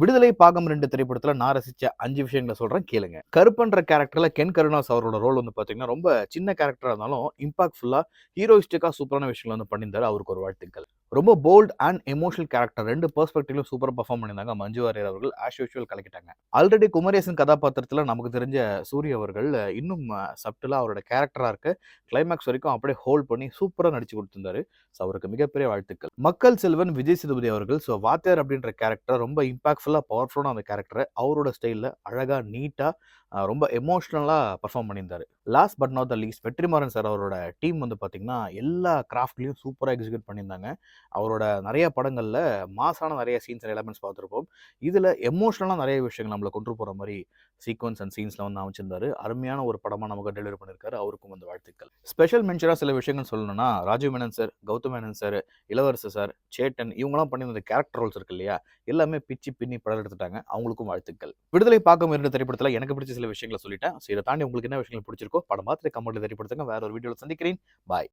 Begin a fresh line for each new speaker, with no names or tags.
விடுதலை பாகம் 2 திரைப்படத்துல நான் ரசிச்ச 5 விஷயங்கள சொல்றேன் கேளுங்க. கருப்பன்ற கேரக்டர்ல கென் கருணாஸ் அவரோட ரோல் வந்து பார்த்தீங்கன்னா, ரொம்ப சின்ன கேரக்டரா இருந்தாலும் இம்பாக்ட்ஃபுல்லா, ஹீரோயிஸ்டிக்கா சூப்பரான விஷயங்கள வந்து பண்ணியிருந்தாரு. அவருக்கு ஒரு வாழ்த்துக்கள். ரொம்ப போல்ட் அண்ட் எமோஷனல் கேரக்டர் 2 பெர்ஸ்பெக்டிவ்லயும் சூப்பரா பெர்ஃபார்ம் பண்ணியிருந்தாங்க. மஞ்சு வாரியர் அவர்கள் ஆஸ் யூசுவல் கலக்கிட்டாங்க. ஆல்ரெடி குமரேசன் கதாபாத்திரத்துல நமக்கு தெரிஞ்ச சூர்யா அவர்கள் இன்னும் சப்டிலா அவரோட கேரக்டரா இருக்க கிளைமாக்ஸ் வரைக்கும் அப்படியே ஹோல்ட் பண்ணி சூப்பரா நடிச்சு குடுத்திருந்தாரு. ஸோ அவருக்கு மிகப்பெரிய வாழ்த்துக்கள். மக்கள் செல்வன் விஜய் சேதுபதி அவர்கள் வாத்தியார் அப்படின்ற கேரக்டர் ரொம்ப இம்பாக்ட்ஃபுல்லா, பவர்ஃபுல்லான அந்த கேரக்டர அவரோட ஸ்டைல்ல அழகா, நீட்டா ரொம்ப எமோஷனலா பெர்ஃபார்ம் பண்ணியிருந்தாரு. Last but not the least Vetrimaaran sir அவரோட டீம் வந்து பார்த்தீங்கன்னா, எல்லா கிராஃப்ட்லயும் சூப்பரா எக்ஸிக்யூட் பண்ணியிருந்தாங்க. அவரோட நெறைய படங்கள்ல மாஸான நெறைய சீன்ஸ் அண்ட் எலிமெண்ட்ஸ் பார்த்திருப்போம். இதுல எமோஷனலா நெறைய விஷயங்கள் நம்மள கொண்டு போற மாரி சீக்வென்ஸ் அண்ட் சீன்ஸ்ல வந்து அமைச்சிருந்தாரு. அருமையான ஒரு படமா நமக்கு டெலிவரி பண்ணியிருக்காரு. அவருக்கும் வந்து வாழ்த்துக்கள். ஸ்பெஷல் மென்ஷனா சில விஷயங்கள் சொல்லணும்னா, ராஜீவ் மேனன் சார், கௌதம் மேனன் சார், இளவரசு சார், சேட்டன் இவங்கலாம் பண்ணியிருந்த கேரக்டர் ரோல்ஸ் இருக்கு இல்லையா? எல்லாமே பிச்சி பின்னி படம் எடுத்துட்டாங்க. அவங்களுக்கும் வாழ்த்துக்கள். விடுதலை பாக்கம் 2 திரைப்படத்துல எனக்கு பிடிச்ச சில விஷயங்கள சொல்லிட்டேன். இத தாண்டி உங்களுக்கு என்ன விஷயங்கள் பிடிச்சிருக்கோ படம் பார்த்துட்டு கமெண்ட்ல தெரியப்படுத்துங்க. வேற ஒரு வீடியோல சந்திக்கிறேன். பாய்.